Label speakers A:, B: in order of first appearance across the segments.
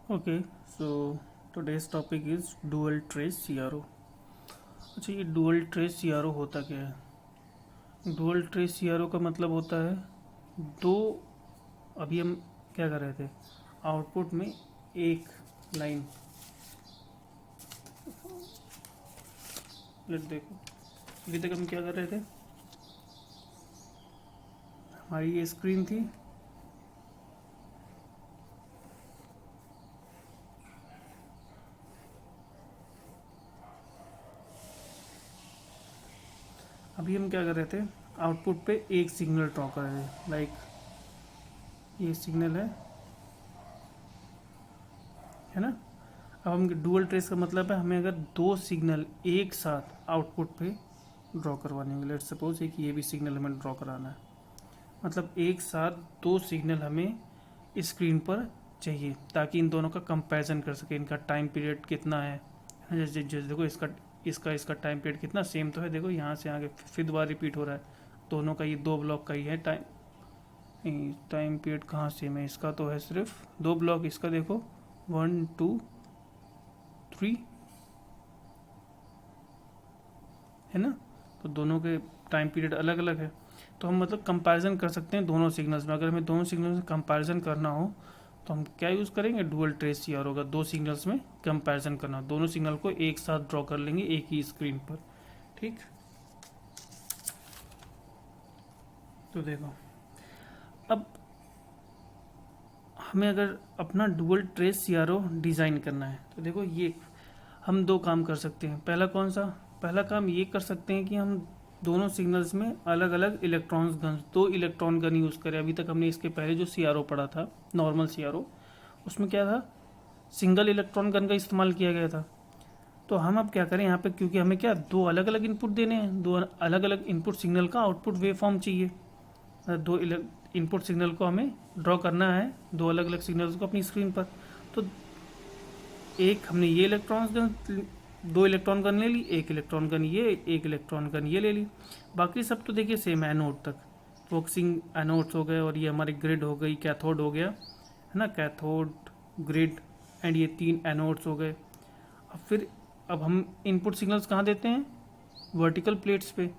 A: Okay, so today's topic is dual trace CRO. अच्छा, ये dual trace CRO होता क्या है? डुअल ट्रेस सीआरओ का मतलब होता है दो। अभी हम क्या कर रहे थे, आउटपुट में एक लाइन। लेट देखो, अभी तक हम क्या कर रहे थे, हमारी ये स्क्रीन थी। अभी हम क्या कर रहे थे, आउटपुट पे एक सिग्नल ड्रॉ कर रहे थे। लाइक ये सिग्नल है ना। अब हम डुअल ट्रेस का मतलब है, हमें अगर दो सिग्नल एक साथ आउटपुट पे ड्रॉ करवाने होंगे। लेट सपोज एक ये भी सिग्नल हमें ड्रॉ कराना है, मतलब एक साथ दो सिग्नल हमें स्क्रीन पर चाहिए ताकि इन दोनों का कंपैरिजन कर सके, इनका टाइम पीरियड कितना है। जैसे जैसे देखो, इसका इसका इसका टाइम पीरियड कितना सेम तो है। देखो यहाँ से आगे फिर दोबारा रिपीट हो रहा है, दोनों का ये दो ब्लॉक का ही है टाइम। टाइम पीरियड कहाँ सेम है, इसका तो है सिर्फ दो ब्लॉक, इसका देखो 1 2 3 है ना। तो दोनों के टाइम पीरियड अलग अलग है, तो हम मतलब कंपैरिजन कर सकते हैं दोनों सिग्नल्स में। अगर हमें दोनों सिग्नल्स में कंपैरिजन करना हो तो हम क्या यूज़ करेंगे, डुअल ट्रेस सीआरओ का। दो सिग्नल्स में कंपैरिजन करना, दोनों सिग्नल को एक साथ ड्रॉ कर लेंगे एक ही स्क्रीन पर। ठीक, तो देखो, अब हमें अगर अपना डुअल ट्रेस सीआरओ डिज़ाइन करना है तो देखो, ये हम दो काम कर सकते हैं। पहला कौन सा, पहला काम ये कर सकते हैं कि हम दोनों सिग्नल्स में अलग अलग इलेक्ट्रॉन्स गन, दो इलेक्ट्रॉन गन यूज़ करें। अभी तक हमने इसके पहले जो सीआरओ पढ़ा था, नॉर्मल सीआरओ, उसमें क्या था, सिंगल इलेक्ट्रॉन गन का इस्तेमाल किया गया था। तो हम अब क्या करें यहाँ पे, क्योंकि हमें क्या दो अलग अलग इनपुट देने हैं, दो अलग अलग इनपुट सिग्नल का आउटपुट वेव फॉर्म चाहिए। दो इनपुट सिग्नल को हमें ड्रॉ करना है, दो अलग अलग सिग्नल्स को अपनी स्क्रीन पर। तो एक हमने ये इलेक्ट्रॉन गन, दो इलेक्ट्रॉन गन ले ली, एक इलेक्ट्रॉन गन ये, एक इलेक्ट्रॉन गन ये ले ली। बाकी सब तो देखिए सेम है, एनोड तक फोकसिंग एनोड्स हो गए, और ये हमारी ग्रिड हो गई, कैथोड हो गया है ना, कैथोड ग्रिड एंड ये तीन एनोड्स हो गए। अब फिर अब हम इनपुट सिग्नल्स कहाँ देते हैं, वर्टिकल प्लेट्स पे।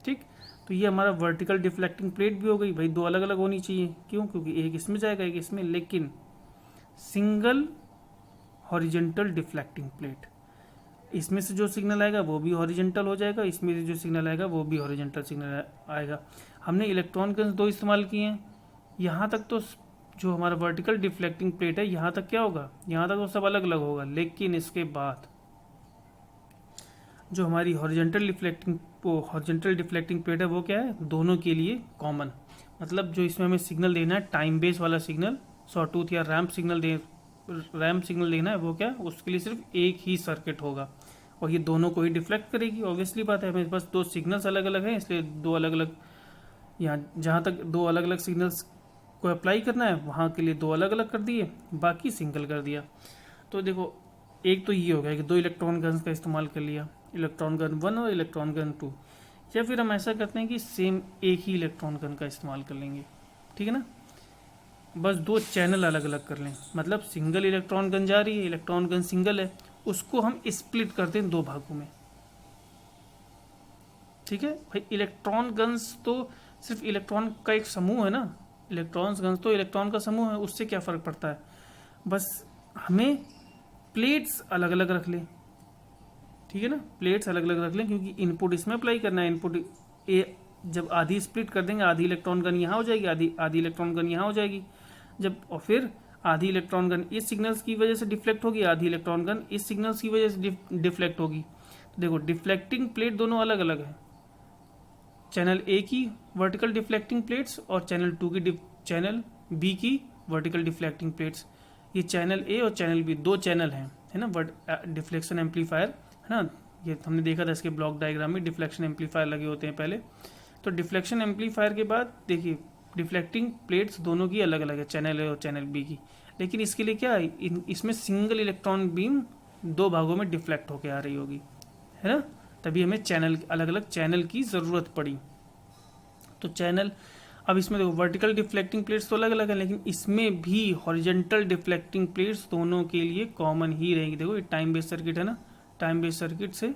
A: ठीक, तो ये हमारा वर्टिकल डिफ्लेक्टिंग प्लेट भी हो गई। भाई दो अलग अलग होनी चाहिए, क्यों, क्योंकि एक इसमें जाएगा एक इसमें, लेकिन सिंगल हॉरिजेंटल डिफ्लेक्टिंग प्लेट। इसमें से जो सिग्नल आएगा वो भी हॉरिजेंटल हो जाएगा, इसमें से जो सिग्नल आएगा वो भी हॉरिजेंटल सिग्नल आएगा। हमने इलेक्ट्रॉन गन्स दो इस्तेमाल किए हैं। यहाँ तक तो जो हमारा वर्टिकल डिफ्लेक्टिंग प्लेट है, यहाँ तक क्या होगा, यहाँ तक तो सब अलग अलग होगा। लेकिन इसके बाद जो हमारी हॉरिजेंटल डिफ्लेक्टिंग प्लेट है, वो क्या है, दोनों के लिए कॉमन। मतलब जो इसमें हमें सिग्नल देना है, टाइम बेस वाला सिग्नल, सॉटूथ या रैम्प सिग्नल देना है, वो क्या, उसके लिए सिर्फ एक ही सर्किट होगा, और ये दोनों को ही डिफ्लेक्ट करेगी। ऑब्वियसली बात है, हमें बस दो सिग्नल्स अलग अलग हैं, इसलिए दो अलग अलग, यहाँ जहाँ तक दो अलग अलग सिग्नल्स को अप्लाई करना है वहाँ के लिए दो अलग अलग कर दिए, बाकी सिंगल कर दिया। तो देखो, एक तो ये हो गया कि दो इलेक्ट्रॉन गन्स का इस्तेमाल कर लिया, इलेक्ट्रॉन गन 1 और इलेक्ट्रॉन गन 2। या फिर हम ऐसा करते हैं कि सेम एक ही इलेक्ट्रॉन गन का इस्तेमाल कर लेंगे, ठीक है ना। बस दो चैनल अलग अलग कर लें, मतलब सिंगल इलेक्ट्रॉन गन जा रही है, इलेक्ट्रॉन गन सिंगल है, उसको हम स्प्लिट करते हैं दो भागों में। ठीक है भाई, इलेक्ट्रॉन गन्स तो सिर्फ इलेक्ट्रॉन का एक समूह है ना, इलेक्ट्रॉन्स गन्स तो इलेक्ट्रॉन का समूह है, उससे क्या फ़र्क पड़ता है। बस हमें प्लेट्स अलग अलग रख लें, ठीक है ना, प्लेट्स अलग अलग रख लें, क्योंकि इनपुट इसमें अप्लाई करना है। इनपुट ए जब आधी स्प्लिट कर देंगे, आधी इलेक्ट्रॉन गन यहाँ हो जाएगी, आधी आधी इलेक्ट्रॉन गन यहाँ हो जाएगी। जब और फिर आधी इलेक्ट्रॉन गन इस सिग्नल्स की वजह से डिफ्लेक्ट होगी, आधी इलेक्ट्रॉन गन इस सिग्नल्स की वजह से डिफ्लेक्ट होगी। तो देखो, डिफ्लेक्टिंग प्लेट दोनों अलग अलग है, चैनल ए की वर्टिकल डिफ्लेक्टिंग प्लेट्स और चैनल बी की वर्टिकल डिफ्लेक्टिंग प्लेट्स। ये चैनल ए और चैनल बी दो चैनल हैं, है ना, डिफ्लेक्शन एम्पलीफायर, है ना। ये हमने देखा था इसके ब्लॉक डायग्राम में, डिफ्लेक्शन एम्पलीफायर लगे होते हैं पहले। तो डिफ्लेक्शन एम्पलीफायर के बाद देखिए, डिफ्लेक्टिंग प्लेट्स दोनों की अलग अलग है, चैनल ए और चैनल बी की। लेकिन इसके लिए क्या है, इसमें सिंगल इलेक्ट्रॉन बीम दो भागों में डिफ्लेक्ट होकर आ रही होगी, है ना, तभी हमें चैनल अलग अलग चैनल की ज़रूरत पड़ी। तो चैनल अब इसमें देखो वर्टिकल डिफ्लेक्टिंग प्लेट्स तो अलग अलग है, लेकिन इसमें भी हॉरिजेंटल डिफ्लेक्टिंग प्लेट्स दोनों के लिए कॉमन ही रहेगी। देखो ये टाइम बेस्ड सर्किट है ना, टाइम बेस्ड सर्किट से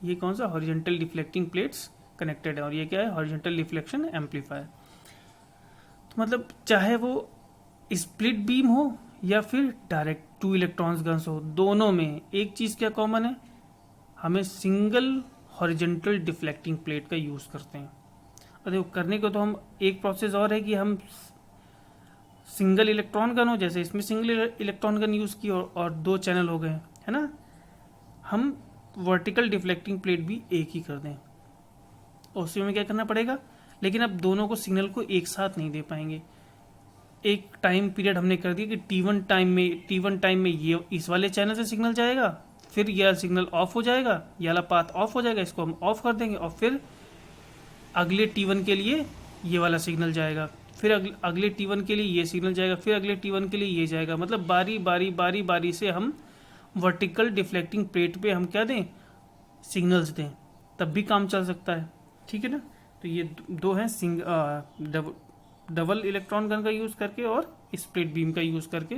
A: ये कौन सा हॉरिजेंटल डिफ्लेक्टिंग प्लेट्स कनेक्टेड है, और ये क्या है, हॉरिजेंटल डिफ्लेक्शन एम्पलीफायर। तो मतलब चाहे वो स्प्लिट बीम हो या फिर डायरेक्ट 2 इलेक्ट्रॉन्स गन्स हो, दोनों में एक चीज़ क्या कॉमन है, हमें सिंगल हॉरिजेंटल डिफ्लेक्टिंग प्लेट का यूज़ करते हैं। और देखो करने को तो हम एक प्रोसेस और है कि हम सिंगल इलेक्ट्रॉन गन हो, जैसे इसमें सिंगल इलेक्ट्रॉन गन यूज़ की और 2 चैनल हो गए, है ना। हम वर्टिकल डिफ्लेक्टिंग प्लेट भी एक ही कर दें, और उसी में क्या करना पड़ेगा, लेकिन अब दोनों को सिग्नल को एक साथ नहीं दे पाएंगे। एक टाइम पीरियड हमने कर दिया कि T1 टाइम में ये इस वाले चैनल से सिग्नल जाएगा, फिर यह सिग्नल ऑफ हो जाएगा, ये वाला पाथ ऑफ हो जाएगा, इसको हम ऑफ कर देंगे, और फिर अगले T1 के लिए ये वाला सिग्नल जाएगा, फिर अगले T1 के लिए ये सिग्नल जाएगा, फिर अगले T1 के लिए ये जाएगा। मतलब बारी बारी से हम वर्टिकल डिफ्लेक्टिंग प्लेट पे हम क्या दें, सिग्नल्स दें, तब भी काम चल सकता है, ठीक है ना। तो ये दो हैं, डबल इलेक्ट्रॉन गन का यूज़ करके और स्प्लिट बीम का यूज़ करके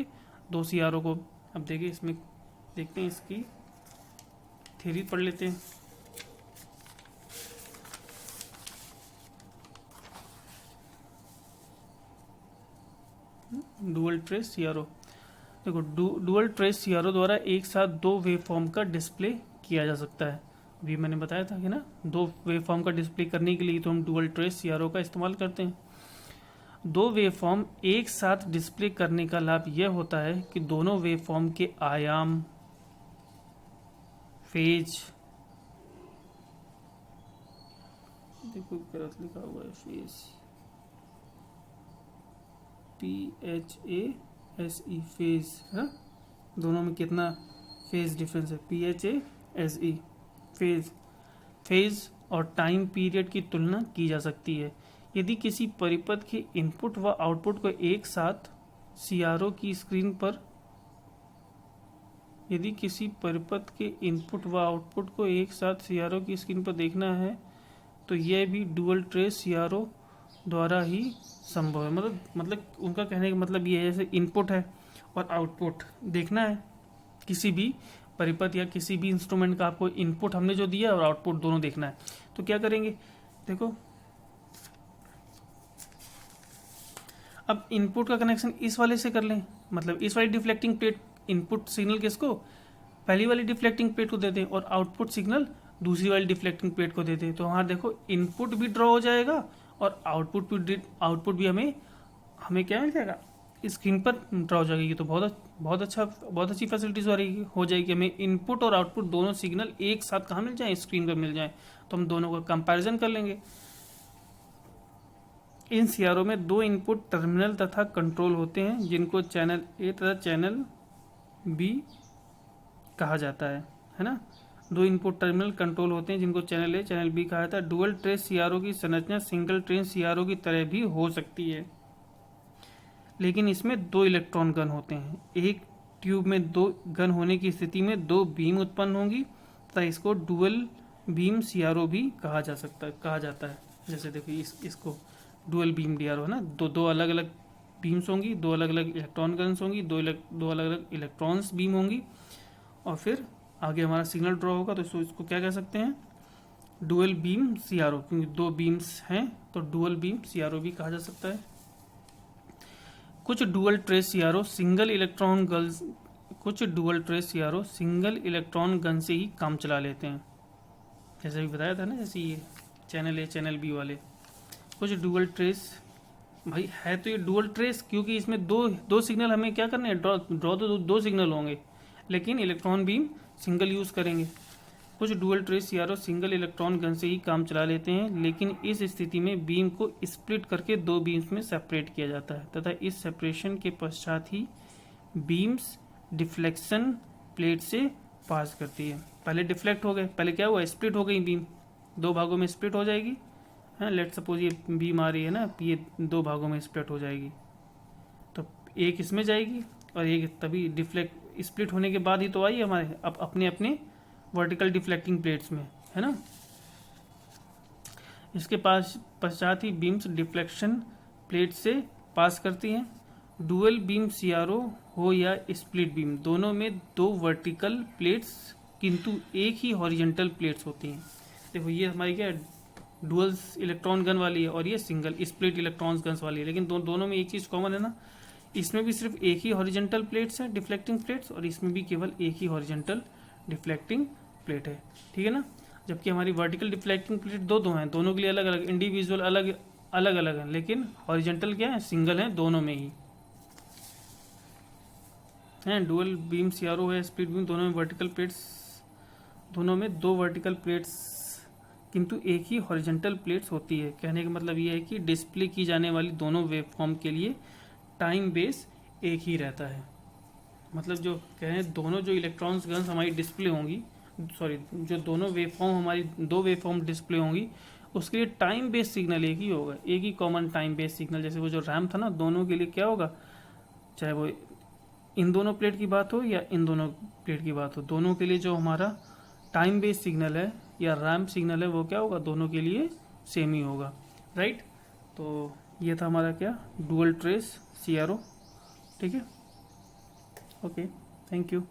A: 2 CRO को। अब देखिए इसमें देखते हैं, इसकी थ्योरी पढ़ लेते हैं। डुअल ट्रेस CRO, देखो डुअल ट्रेस CRO द्वारा एक साथ 2 वेवफॉर्म का डिस्प्ले किया जा सकता है। अभी मैंने बताया था कि ना, 2 वेवफॉर्म का डिस्प्ले करने के लिए तो हम डुअल ट्रेस CRO का इस्तेमाल करते हैं। 2 वेवफॉर्म एक साथ डिस्प्ले करने का लाभ यह होता है कि दोनों वेवफॉर्म के आयाम, फेज, देखो गलत लिखा हुआ है, फेज PHASE, फेज है, दोनों में कितना फेज डिफरेंस है, PHASE, फेज और टाइम पीरियड की तुलना की जा सकती है। यदि किसी परिपथ के इनपुट व आउटपुट को एक साथ CRO की स्क्रीन पर यदि किसी परिपथ के इनपुट व आउटपुट को एक साथ CRO की स्क्रीन पर देखना है तो यह भी डुअल ट्रेस CRO द्वारा ही संभव है। मतलब उनका कहने का मतलब ये है, जैसे इनपुट है और आउटपुट देखना है किसी भी परिपथ या किसी भी इंस्ट्रूमेंट का, आपको इनपुट हमने जो दिया और आउटपुट दोनों देखना है, तो क्या करेंगे, देखो अब इनपुट का कनेक्शन इस वाले से कर लें, मतलब इस वाली डिफ्लेक्टिंग प्लेट इनपुट सिग्नल किसको, पहली वाली डिफ्लेक्टिंग प्लेट को दे दें, और आउटपुट सिग्नल दूसरी वाली डिफ्लेक्टिंग प्लेट को दे दें। तो वहाँ देखो इनपुट भी ड्रॉ हो जाएगा और आउटपुट भी हमें क्या मिल जाएगा, स्क्रीन पर ड्रॉ हो जाएगी। तो बहुत अच्छी फैसिलिटीज हो जाएगी, हमें इनपुट और आउटपुट दोनों सिग्नल एक साथ कहाँ मिल जाए, स्क्रीन पर मिल जाए, तो हम दोनों का कंपैरिजन कर लेंगे। इन CRO में 2 इनपुट टर्मिनल तथा कंट्रोल होते हैं, जिनको चैनल A तथा चैनल B कहा जाता है ना। 2 इनपुट टर्मिनल कंट्रोल होते हैं, जिनको चैनल A चैनल B कहा जाता है। डुअल ट्रेस CRO की संरचना सिंगल ट्रेन CRO की तरह भी हो सकती है, लेकिन इसमें 2 इलेक्ट्रॉन गन होते हैं। एक ट्यूब में 2 गन होने की स्थिति में 2 बीम उत्पन्न होंगी तथा इसको डुअल बीम CRO भी कहा जाता है। जैसे देखिए इसको डुअल बीम DRO है ना, दो अलग अलग बीम्स होंगी, 2 अलग अलग इलेक्ट्रॉन गन्स होंगी, 2 अलग अलग इलेक्ट्रॉन्स बीम होंगी, और फिर आगे हमारा सिग्नल ड्रॉ होगा। तो इसको क्या कह सकते हैं, डुअल बीम CRO, क्योंकि 2 बीम्स हैं तो डुअल बीम CRO भी कहा जा सकता है। कुछ dual trace CRO single single electron gun से ही काम चला लेते हैं, जैसे भी बताया था ना, जैसे ये चैनल A चैनल B वाले। कुछ डुअल ट्रेस, भाई है तो ये डुअल ट्रेस, क्योंकि इसमें दो सिग्नल हमें क्या करने हैं, ड्रॉ तो 2 सिग्नल होंगे, लेकिन इलेक्ट्रॉन बीम सिंगल यूज़ करेंगे। कुछ dual trace CRO single electron gun से ही काम चला लेते हैं, लेकिन इस स्थिति में बीम को स्प्लिट करके 2 बीम्स में सेपरेट किया जाता है तथा इस सेपरेशन के पश्चात ही बीम्स डिफ्लेक्शन प्लेट से पास करती है। पहले डिफ्लेक्ट हो गए, पहले क्या हुआ, स्प्लिट हो गई बीम, 2 भागों में स्प्लिट हो जाएगी, है। लेट सपोज ये बीम आ रही है ना, ये 2 भागों में स्प्लिट हो जाएगी, तो एक इसमें जाएगी और एक तभी स्प्लिट होने के बाद ही तो आई हमारे अपने अपने वर्टिकल डिफ्लेक्टिंग प्लेट्स में, है ना। इसके पास पश्चात ही बीम्स डिफ्लेक्शन प्लेट से पास करती हैं। डुअल बीम सीआरओ हो या स्प्लिट बीम, दोनों में दो वर्टिकल प्लेट्स किंतु एक ही हॉरिजेंटल प्लेट्स होती हैं। देखो ये हमारी क्या है, डुअल इलेक्ट्रॉन गन वाली है और ये सिंगल स्प्लिट इलेक्ट्रॉन्स गन्स वाली है, लेकिन दोनों में एक चीज़ कॉमन है ना, इसमें भी सिर्फ एक ही हॉरिजेंटल प्लेट्स है डिफ्लेक्टिंग प्लेट्स, और इसमें भी केवल एक ही हॉरिजेंटल डिफ्लेक्टिंग प्लेट है, ठीक है ना। जबकि हमारी वर्टिकल डिफ्लेक्टिंग प्लेट दो हैं, दोनों के लिए अलग अलग इंडिविजुअल अलग अलग है, लेकिन हॉरिजेंटल क्या है, सिंगल है दोनों में ही है। डुअल बीम सीआरओ है, स्प्लिट बीम, दोनों में वर्टिकल प्लेट्स, दोनों में दो वर्टिकल प्लेट्स किंतु एक ही हॉरिजेंटल प्लेट्स होती है। कहने का मतलब ये है कि डिस्प्ले की जाने वाली दोनों वेवफॉर्म के लिए टाइम बेस एक ही रहता है। मतलब जो कहें दोनों जो इलेक्ट्रॉन्स गन्स हमारी डिस्प्ले होंगी, सॉरी जो दोनों वेवफॉर्म हमारी दो वेवफॉर्म डिस्प्ले होंगी, उसके लिए टाइम बेस सिग्नल एक ही होगा, एक ही कॉमन टाइम बेस सिग्नल। जैसे वो जो रैम था ना, दोनों के लिए क्या होगा, चाहे वो इन दोनों प्लेट की बात हो या इन दोनों प्लेट की बात हो, दोनों के लिए जो हमारा टाइम बेस सिग्नल है या रैम सिग्नल है वो क्या होगा, दोनों के लिए सेम ही होगा, राइट। तो ये था हमारा क्या, डुअल ट्रेस सीआरओ, ठीक है। Okay, thank you.